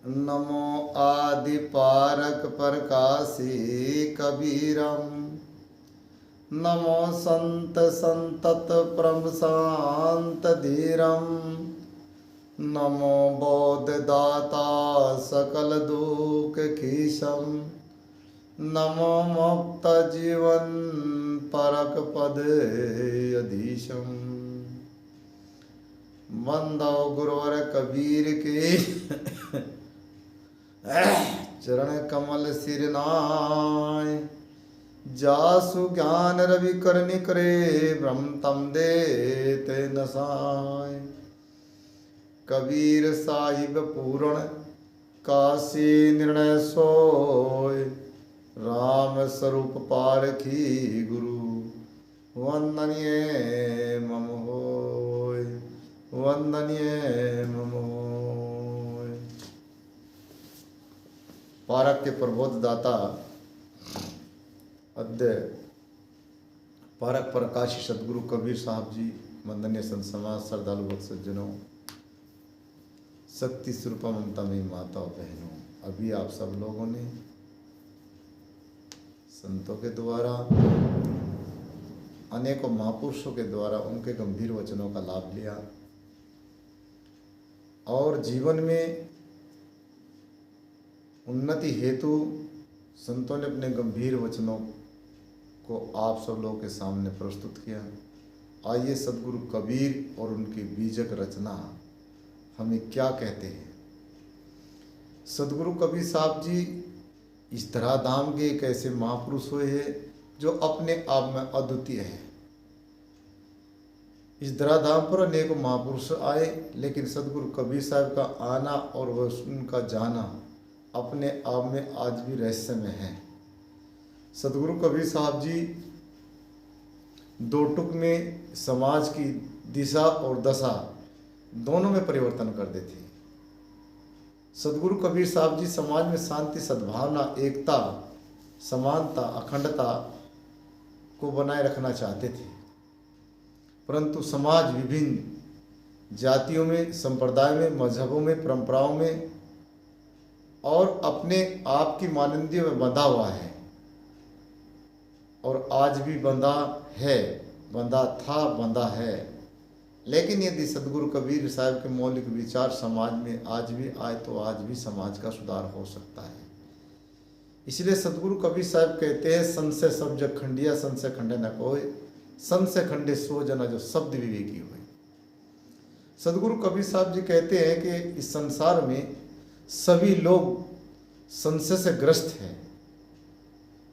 नमो आदि पारक प्रकाशी कबीरम। नमो संत संतत परम शांत धीरम। नमो बौद्ध दाता सकल दुख खीसम। नमो मुक्त जीवन परक पद अधीशम। बंदो गुरुवर कबीर के चरण कमल सिर नाय। जासु ज्ञान रवि कर निकरे ब्रह्म तम देते नसाय। कबीर साहिब पूर्ण काशी निर्णय सोय। राम स्वरूप पारखी गुरु वंदनीय मम होय। वंदनीय मम होय। पारक के प्रबोध दाता अद्य पारक प्रकाशी सदगुरु कबीर साहब जी, वंदनीय संत समाज, श्रद्धालु भक्त सज्जनों, शक्ति स्वरूप ममता में माताओं बहनों, अभी आप सब लोगों ने संतों के द्वारा, अनेकों महापुरुषों के द्वारा उनके गंभीर वचनों का लाभ लिया और जीवन में उन्नति हेतु संतों ने अपने गंभीर वचनों को आप सब लोगों के सामने प्रस्तुत किया। आइए सदगुरु कबीर और उनकी बीजक रचना हमें क्या कहते हैं। सदगुरु कबीर साहब जी इस तरह धाम के एक ऐसे महापुरुष हुए हैं जो अपने आप में अद्वितीय है। इस धरा धाम पर अनेक महापुरुष आए, लेकिन सदगुरु कबीर साहब का आना और वह उनका जाना अपने आप में आज भी रहस्यमय है। सदगुरु कबीर साहब जी दो टुक में समाज की दिशा और दशा दोनों में परिवर्तन कर देते। सदगुरु कबीर साहब जी समाज में शांति, सद्भावना, एकता, समानता, अखंडता को बनाए रखना चाहते थे, परंतु समाज विभिन्न जातियों में, संप्रदाय में, मजहबों में, परंपराओं में और अपने आप की मानंदियों में बंधा हुआ है और आज भी बंधा है, बंधा था, बंधा है। लेकिन यदि सदगुरु कबीर साहब के मौलिक विचार समाज में आज भी आए तो आज भी समाज का सुधार हो सकता है। इसलिए सदगुरु कबीर साहब कहते हैं, संशय सब जग खंडिया, संशय खंडे न कोय, संशय खंडे सो जना जो शब्द विवेकी हुए। सदगुरु कबीर साहब जी कहते हैं कि इस संसार में सभी लोग संशय से ग्रस्त हैं,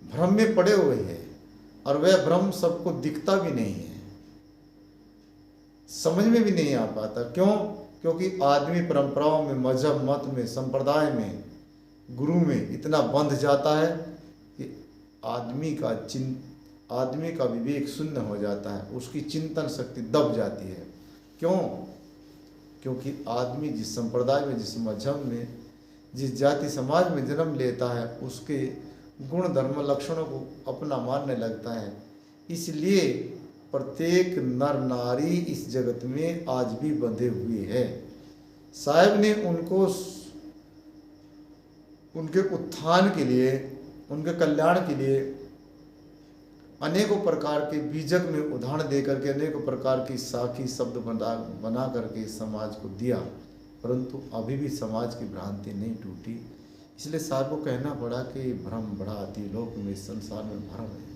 भ्रम में पड़े हुए हैं और वह भ्रम सबको दिखता भी नहीं है, समझ में भी नहीं आ पाता। क्यों? क्योंकि आदमी परंपराओं में, मजहब मत में, संप्रदाय में, गुरु में इतना बंध जाता है कि आदमी का विवेक शून्य हो जाता है, उसकी चिंतन शक्ति दब जाती है। क्यों? क्योंकि आदमी जिस संप्रदाय में, जिस मजहब में, जिस जाति समाज में जन्म लेता है उसके गुण धर्म लक्षणों को अपना मानने लगता है। इसलिए प्रत्येक नर नारी इस जगत में आज भी बंधे हुए हैं। साहब ने उनके उत्थान के लिए, उनके कल्याण के लिए अनेकों प्रकार के बीजक में उदाहरण दे करके, अनेकों प्रकार की साखी शब्द बना करके समाज को दिया, परंतु अभी भी समाज की भ्रांति नहीं टूटी। इसलिए साहब को कहना पड़ा कि भ्रम बड़ा अति लोक में, इस संसार में भ्रम है,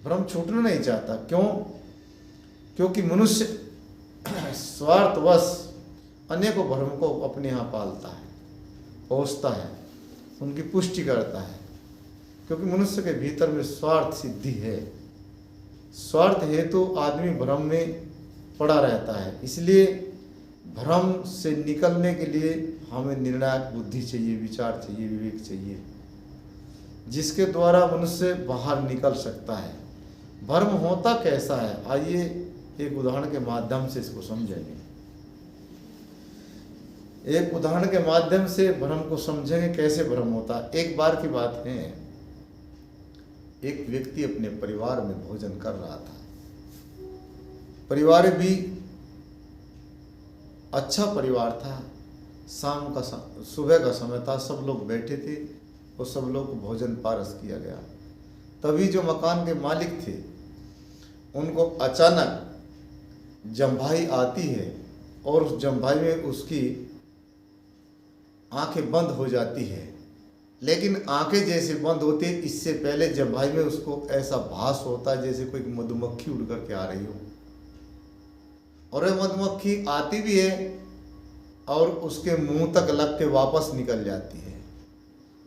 भ्रम छूटना नहीं चाहता। क्यों? क्योंकि मनुष्य स्वार्थवश अनेकों भ्रम को अपने यहाँ पालता है, पोषता है, उनकी पुष्टि करता है, क्योंकि मनुष्य के भीतर में स्वार्थ सिद्धि है। स्वार्थ हेतु आदमी भ्रम में पड़ा रहता है। इसलिए भ्रम से निकलने के लिए हमें निर्णायक बुद्धि चाहिए, विचार चाहिए, विवेक चाहिए, जिसके द्वारा मनुष्य बाहर निकल सकता है। भ्रम होता कैसा है, आइए एक उदाहरण के माध्यम से इसको समझेंगे। एक उदाहरण के माध्यम से भ्रम को समझेंगे, कैसे भ्रम होता है। एक बार की बात है, एक व्यक्ति अपने परिवार में भोजन कर रहा था। परिवार भी अच्छा परिवार था, सुबह का समय था, सब लोग बैठे थे और सब लोग को भोजन पारस किया गया। तभी जो मकान के मालिक थे उनको अचानक जम्भाई आती है और उस जम्भाई में उसकी आंखें बंद हो जाती है। लेकिन आंखें जैसे बंद होती है, इससे पहले जम्भाई में उसको ऐसा भास होता है जैसे कोई मधुमक्खी उड़ करके आ रही हो। और वह मधुमक्खी आती भी है और उसके मुंह तक लग के वापस निकल जाती है,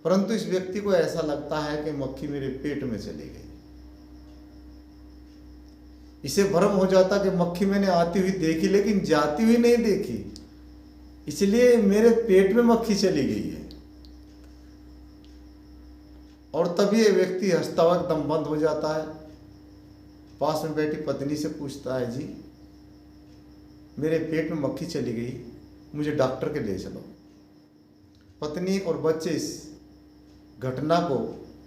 परंतु इस व्यक्ति को ऐसा लगता है कि मक्खी मेरे पेट में चली गई। इसे भ्रम हो जाता कि मक्खी मैंने आती हुई देखी लेकिन जाती हुई नहीं देखी, इसलिए मेरे पेट में मक्खी चली गई है। और तभी ये व्यक्ति हंसता हुआ एकदम बंद हो जाता है। पास में बैठी पत्नी से पूछता है, जी मेरे पेट में मक्खी चली गई, मुझे डॉक्टर के ले चलो। पत्नी और बच्चे इस घटना को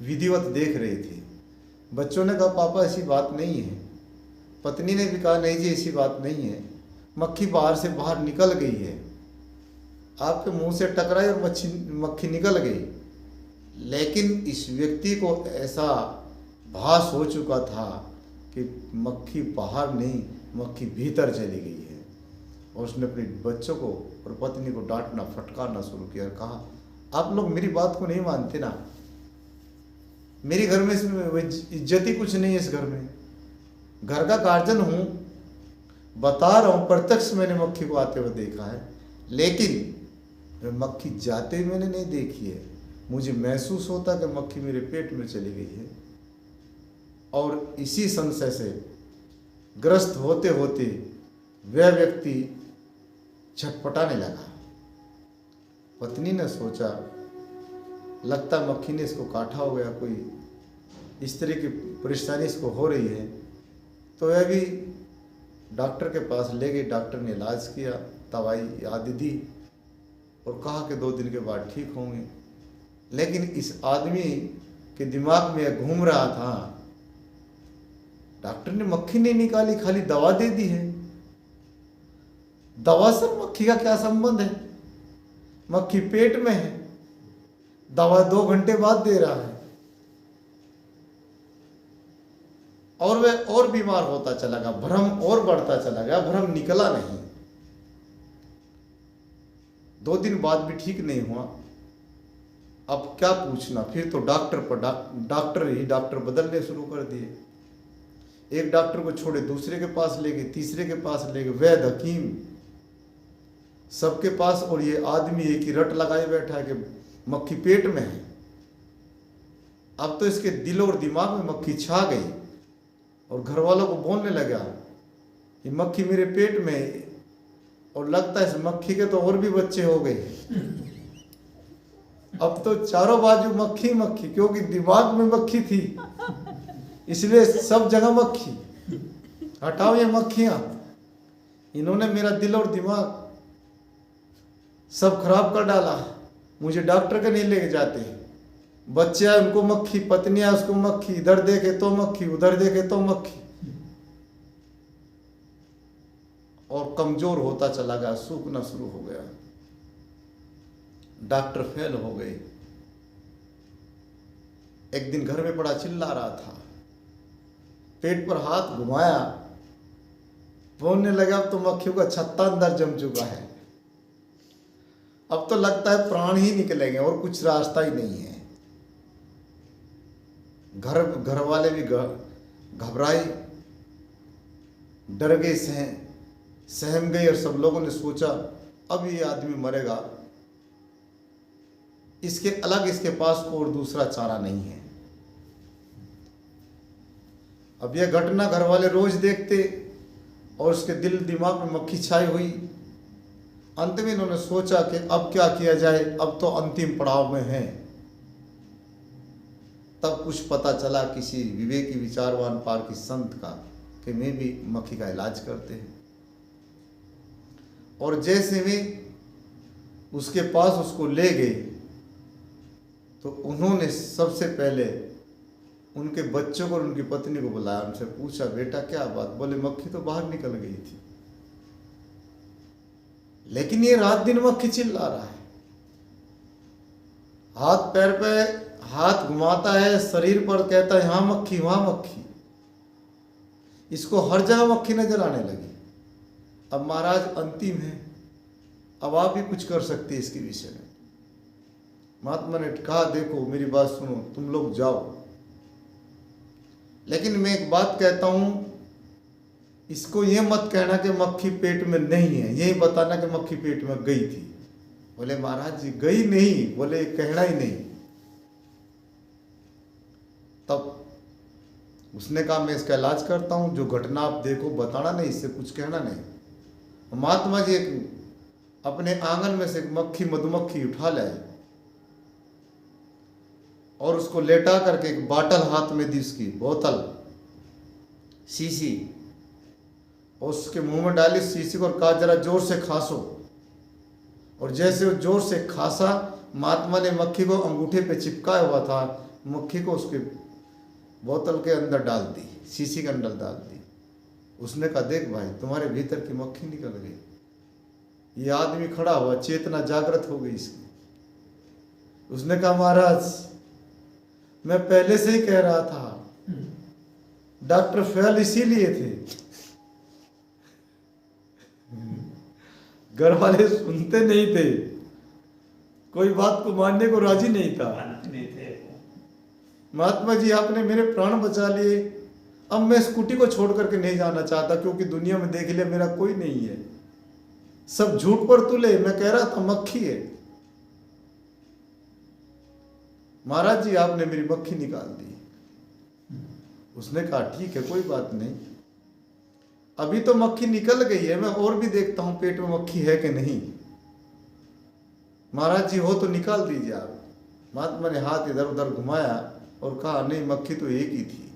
विधिवत देख रहे थे। बच्चों ने कहा, पापा ऐसी बात नहीं है। पत्नी ने भी कहा, नहीं जी ऐसी बात नहीं है, मक्खी बाहर निकल गई है, आपके मुंह से टकराई और मक्खी निकल गई। लेकिन इस व्यक्ति को ऐसा भास हो चुका था कि मक्खी बाहर नहीं, मक्खी भीतर चली गई है। और उसने अपने बच्चों को और पत्नी को डांटना फटकारना शुरू किया और कहा, आप लोग मेरी बात को नहीं मानते ना, मेरे घर में इज्जत ही कुछ नहीं है। इस घर में घर का गार्जियन हूँ, बता रहा हूँ, प्रत्यक्ष मैंने मक्खी को आते हुए देखा है, लेकिन मक्खी जाते हुए मैंने नहीं देखी है। मुझे महसूस होता कि मक्खी मेरे पेट में चली गई है। और इसी संशय से ग्रस्त होते होते वह व्यक्ति छटपटाने लगा। पत्नी ने सोचा, लगता मक्खी ने इसको काटा हो गया, कोई इस तरह की परेशानी इसको हो रही है। तो वह भी डॉक्टर के पास ले गई। डॉक्टर ने इलाज किया, दवाई आदि दी और कहा कि 2 दिन के बाद ठीक होंगे। लेकिन इस आदमी के दिमाग में यह घूम रहा था, डॉक्टर ने मक्खी नहीं निकाली, खाली दवा दे दी है। दवा से मक्खी का क्या संबंध है? मक्खी पेट में है, दवा 2 घंटे बाद दे रहा है। और वह और बीमार होता चला गया, भ्रम और बढ़ता चला गया, भ्रम निकला नहीं। 2 दिन बाद भी ठीक नहीं हुआ। अब क्या पूछना, फिर तो डॉक्टर बदलने शुरू कर दिए। एक डॉक्टर को छोड़े दूसरे के पास ले गए, तीसरे के पास ले गए, वैद्य हकीम सबके पास। और ये आदमी एक ही रट लगाए बैठा है कि मक्खी पेट में है। अब तो इसके दिल और दिमाग में मक्खी छा गई और घर वालों को बोलने लगा, ये मक्खी मेरे पेट में है। और लगता है इस मक्खी के तो और भी बच्चे हो गए। अब तो चारों बाजू मक्खी मक्खी, क्योंकि दिमाग में मक्खी थी इसलिए सब जगह मक्खी। हटाओ ये मक्खियां, इन्होंने मेरा दिल और दिमाग सब खराब कर डाला। मुझे डॉक्टर के नहीं लेके जाते। बच्चे आए उनको मक्खी, पत्नी आए उसको मक्खी, इधर देखे तो मक्खी, उधर देखे तो मक्खी। और कमजोर होता चला गया, सूखना शुरू हो गया। डॉक्टर फेल हो गए। एक दिन घर में पड़ा चिल्ला रहा था, पेट पर हाथ घुमाया, बोलने लगा, अब तो मक्खियों का छत्ता अंदर जम चुका है, अब तो लगता है प्राण ही निकलेंगे और कुछ रास्ता ही नहीं है। घर वाले भी घबराए, डर गए, सहम गए। और सब लोगों ने सोचा अब ये आदमी मरेगा, इसके अलग इसके पास और दूसरा चारा नहीं है। अब यह घटना घर वाले रोज देखते और उसके दिल दिमाग में मक्खी छाई हुई। अंत में इन्होंने सोचा कि अब क्या किया जाए, अब तो अंतिम पड़ाव में है। तब कुछ पता चला किसी विवेकी विचारवान पारकी संत का कि मैं भी मक्खी का इलाज करते हैं। और जैसे वे उसके पास उसको ले गए तो उन्होंने सबसे पहले उनके बच्चों को और उनकी पत्नी को बुलाया, उनसे पूछा, बेटा क्या बात? बोले मक्खी तो बाहर निकल गई थी, लेकिन ये रात दिन मक्खी चिल्ला रहा है, हाथ पैर पे हाथ घुमाता है, शरीर पर कहता है यहाँ मक्खी वहां मक्खी, इसको हर जगह मक्खी नजर आने लगी। अब महाराज अंतिम है, अब आप भी कुछ कर सकते हैं इसके विषय में। महात्मा ने कहा देखो मेरी बात सुनो, तुम लोग जाओ, लेकिन मैं एक बात कहता हूं, इसको ये मत कहना कि मक्खी पेट में नहीं है, यही बताना कि मक्खी पेट में गई थी। बोले महाराज जी गई नहीं, बोले कहना ही नहीं। तब उसने कहा मैं इसका इलाज करता हूं, जो घटना आप देखो बताना नहीं, इससे कुछ कहना नहीं। महात्मा जी एक अपने आंगन में से एक मक्खी मधुमक्खी उठा लाए और उसको लेटा करके एक बाटल हाथ में दी, उसकी बोतल शीशी, और उसके मुंह में डाली शीशी को और कहा जरा जोर से खासो। और जैसे वो जोर से खासा, महात्मा ने मक्खी को अंगूठे पे चिपकाया हुआ था, मक्खी को उसके बोतल के अंदर डाल दी, शीशी के अंदर डाल दी। उसने कहा देख भाई तुम्हारे भीतर की मक्खी निकल गई। ये आदमी खड़ा हुआ, चेतना जागृत हो गई इसकी। उसने कहा महाराज मैं पहले से ही कह रहा था, डॉक्टर फेल इसीलिए थे, घर वाले सुनते नहीं थे, कोई बात को मानने को राजी नहीं था। महात्मा जी आपने मेरे प्राण बचा लिए, अब मैं स्कूटी को छोड़ करके नहीं जाना चाहता, क्योंकि दुनिया में देख लिया मेरा कोई नहीं है, सब झूठ पर तुले। मैं कह रहा था मक्खी है। महाराज जी आपने मेरी मक्खी निकाल दी। उसने कहा ठीक है कोई बात नहीं, अभी तो मक्खी निकल गई है, मैं और भी देखता हूं पेट में मक्खी है कि नहीं। महाराज जी हो तो निकाल दीजिए आप। महात्मा ने हाथ इधर उधर घुमाया और कहा नहीं मक्खी तो एक ही थी,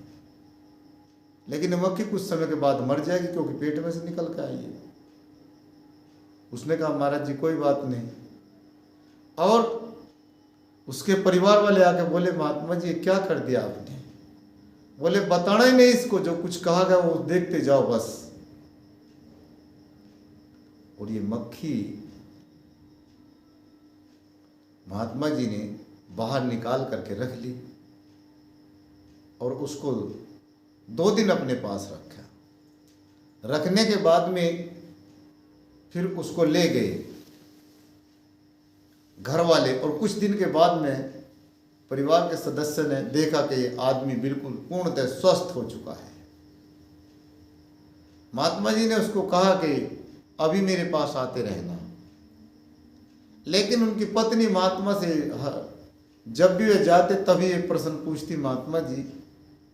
लेकिन मक्खी कुछ समय के बाद मर जाएगी क्योंकि पेट में से निकल के आई है। उसने कहा महाराज जी कोई बात नहीं। और उसके परिवार वाले आके बोले महात्मा जी क्या कर दिया आपने? बोले बताना ही नहीं इसको, जो कुछ कहा गया वो देखते जाओ बस। और ये मक्खी महात्मा जी ने बाहर निकाल करके रख ली और उसको 2 दिन अपने पास रखा। रखने के बाद में फिर उसको ले गए घर वाले, और कुछ दिन के बाद में परिवार के सदस्य ने देखा कि ये आदमी बिल्कुल पूर्णतः स्वस्थ हो चुका है। महात्मा जी ने उसको कहा कि अभी मेरे पास आते रहना, लेकिन उनकी पत्नी महात्मा से जब भी वे जाते तभी एक प्रश्न पूछती, महात्मा जी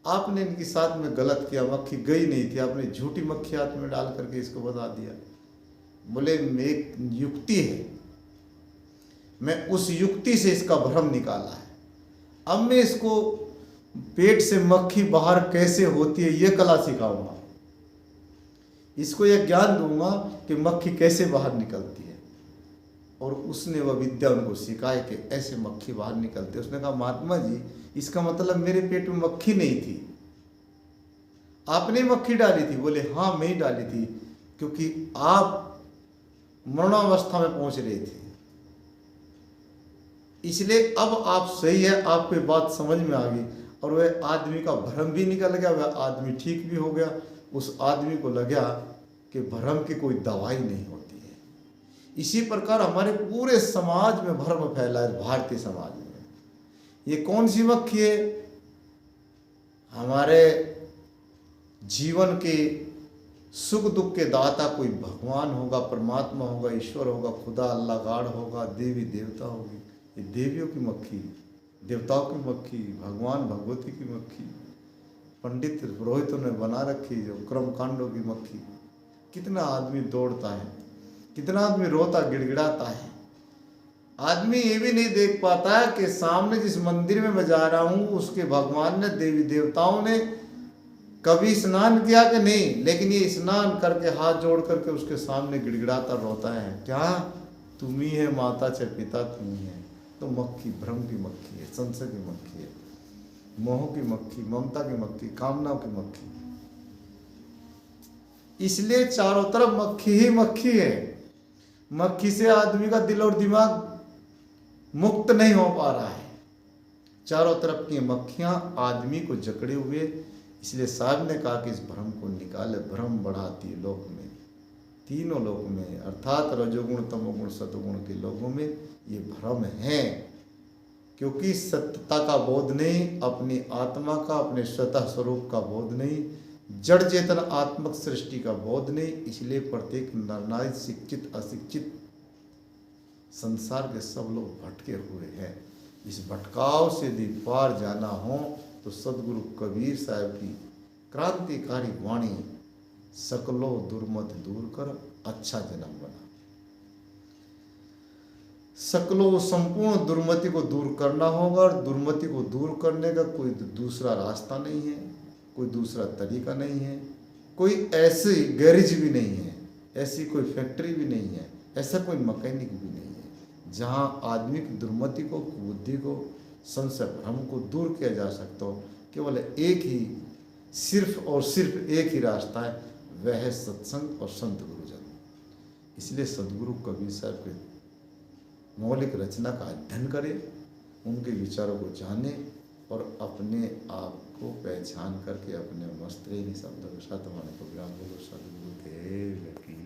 आपने इनके साथ में गलत किया, मक्खी गई नहीं थी, आपने झूठी मक्खी हाथ में डाल करके इसको बता दिया। बोले एक युक्ति है, मैं उस युक्ति से इसका भ्रम निकाला है, अब मैं इसको पेट से मक्खी बाहर कैसे होती है ये कला सिखाऊंगा, इसको यह ज्ञान दूंगा कि मक्खी कैसे बाहर निकलती है। और उसने वह विद्या उनको सिखाई कि ऐसे मक्खी बाहर निकलती है। उसने कहा महात्मा जी इसका मतलब मेरे पेट में मक्खी नहीं थी, आपने मक्खी डाली थी? बोले हाँ मैं ही डाली थी, क्योंकि आप मरणावस्था में पहुंच रहे थे, इसलिए अब आप सही है, आपको बात समझ में आ गई। और वह आदमी का भ्रम भी निकल गया, वह आदमी ठीक भी हो गया। उस आदमी को लगा कि भ्रम की कोई दवाई नहीं होती है। इसी प्रकार हमारे पूरे समाज में भ्रम फैला है, भारतीय समाज में। ये कौन सी मक्खी है? हमारे जीवन के सुख दुख के दाता कोई भगवान होगा, परमात्मा होगा, ईश्वर होगा, खुदा अल्लाह गाड़ होगा, देवी देवता होगी। ये देवियों की मक्खी, देवताओं की मक्खी, भगवान भगवती की मक्खी, पंडित पुरोहितों ने बना रखी जो कर्म कांडों की मक्खी। कितना आदमी दौड़ता है, कितना आदमी रोता गिड़गिड़ाता है। आदमी ये भी नहीं देख पाता है कि सामने जिस मंदिर में मैं जा रहा हूँ उसके भगवान ने, देवी देवताओं ने कभी स्नान किया कि नहीं, लेकिन ये स्नान करके हाथ जोड़ करके उसके सामने गिड़गिड़ाता रोता है, क्या तुम ही है माता च पिता तुम ही है। तो मक्खी भ्रम की मक्खी है, संशय की मक्खी है, मोह की मक्खी, ममता की मक्खी, कामनाओं की मक्खी। इसलिए चारों तरफ मक्खी ही मक्खी है। मक्खी से आदमी का दिल और दिमाग मुक्त नहीं हो पा रहा है। चारों तरफ की मक्खियां आदमी को जकड़े हुए। इसलिए साहब ने कहा कि इस भ्रम को निकाले। भ्रम बढ़ाती है लोक में, तीनों लोक में, अर्थात रजोगुण तमोगुण सतोगुण के लोगों में ये भ्रम है। क्योंकि सत्यता का बोध नहीं, अपनी आत्मा का, अपने स्वतः स्वरूप का बोध नहीं, जड़ चेतन आत्मक सृष्टि का बोध नहीं। इसलिए प्रत्येक नरनारी शिक्षित अशिक्षित संसार के सब लोग भटके हुए हैं। इस भटकाव से यदि पार जाना हो तो सदगुरु कबीर साहब की क्रांतिकारी वाणी, सकलो दुर्मत दूर कर अच्छा जन्म बना। सकलो संपूर्ण दुर्मति को दूर करना होगा, और दुर्मति को दूर करने का कोई दूसरा रास्ता नहीं है, कोई दूसरा तरीका नहीं है, कोई ऐसी गैरेज भी नहीं है, ऐसी कोई फैक्ट्री भी नहीं है, ऐसा कोई मैकेनिक भी नहीं है जहां आदमी की दुर्मति को, बुद्धि को, संशय भ्रम को दूर किया जा सकता हो। केवल एक ही, सिर्फ और सिर्फ एक ही रास्ता है, वह है सत्संग और संत गुरुजन। इसलिए सदगुरु कबीर साहब के मौलिक रचना का अध्ययन करें, उनके विचारों को जाने और अपने आप को पहचान करके अपने मस्त शब्दों के साथ हमारे प्रोग्राम बोलो। सदगुरु देव की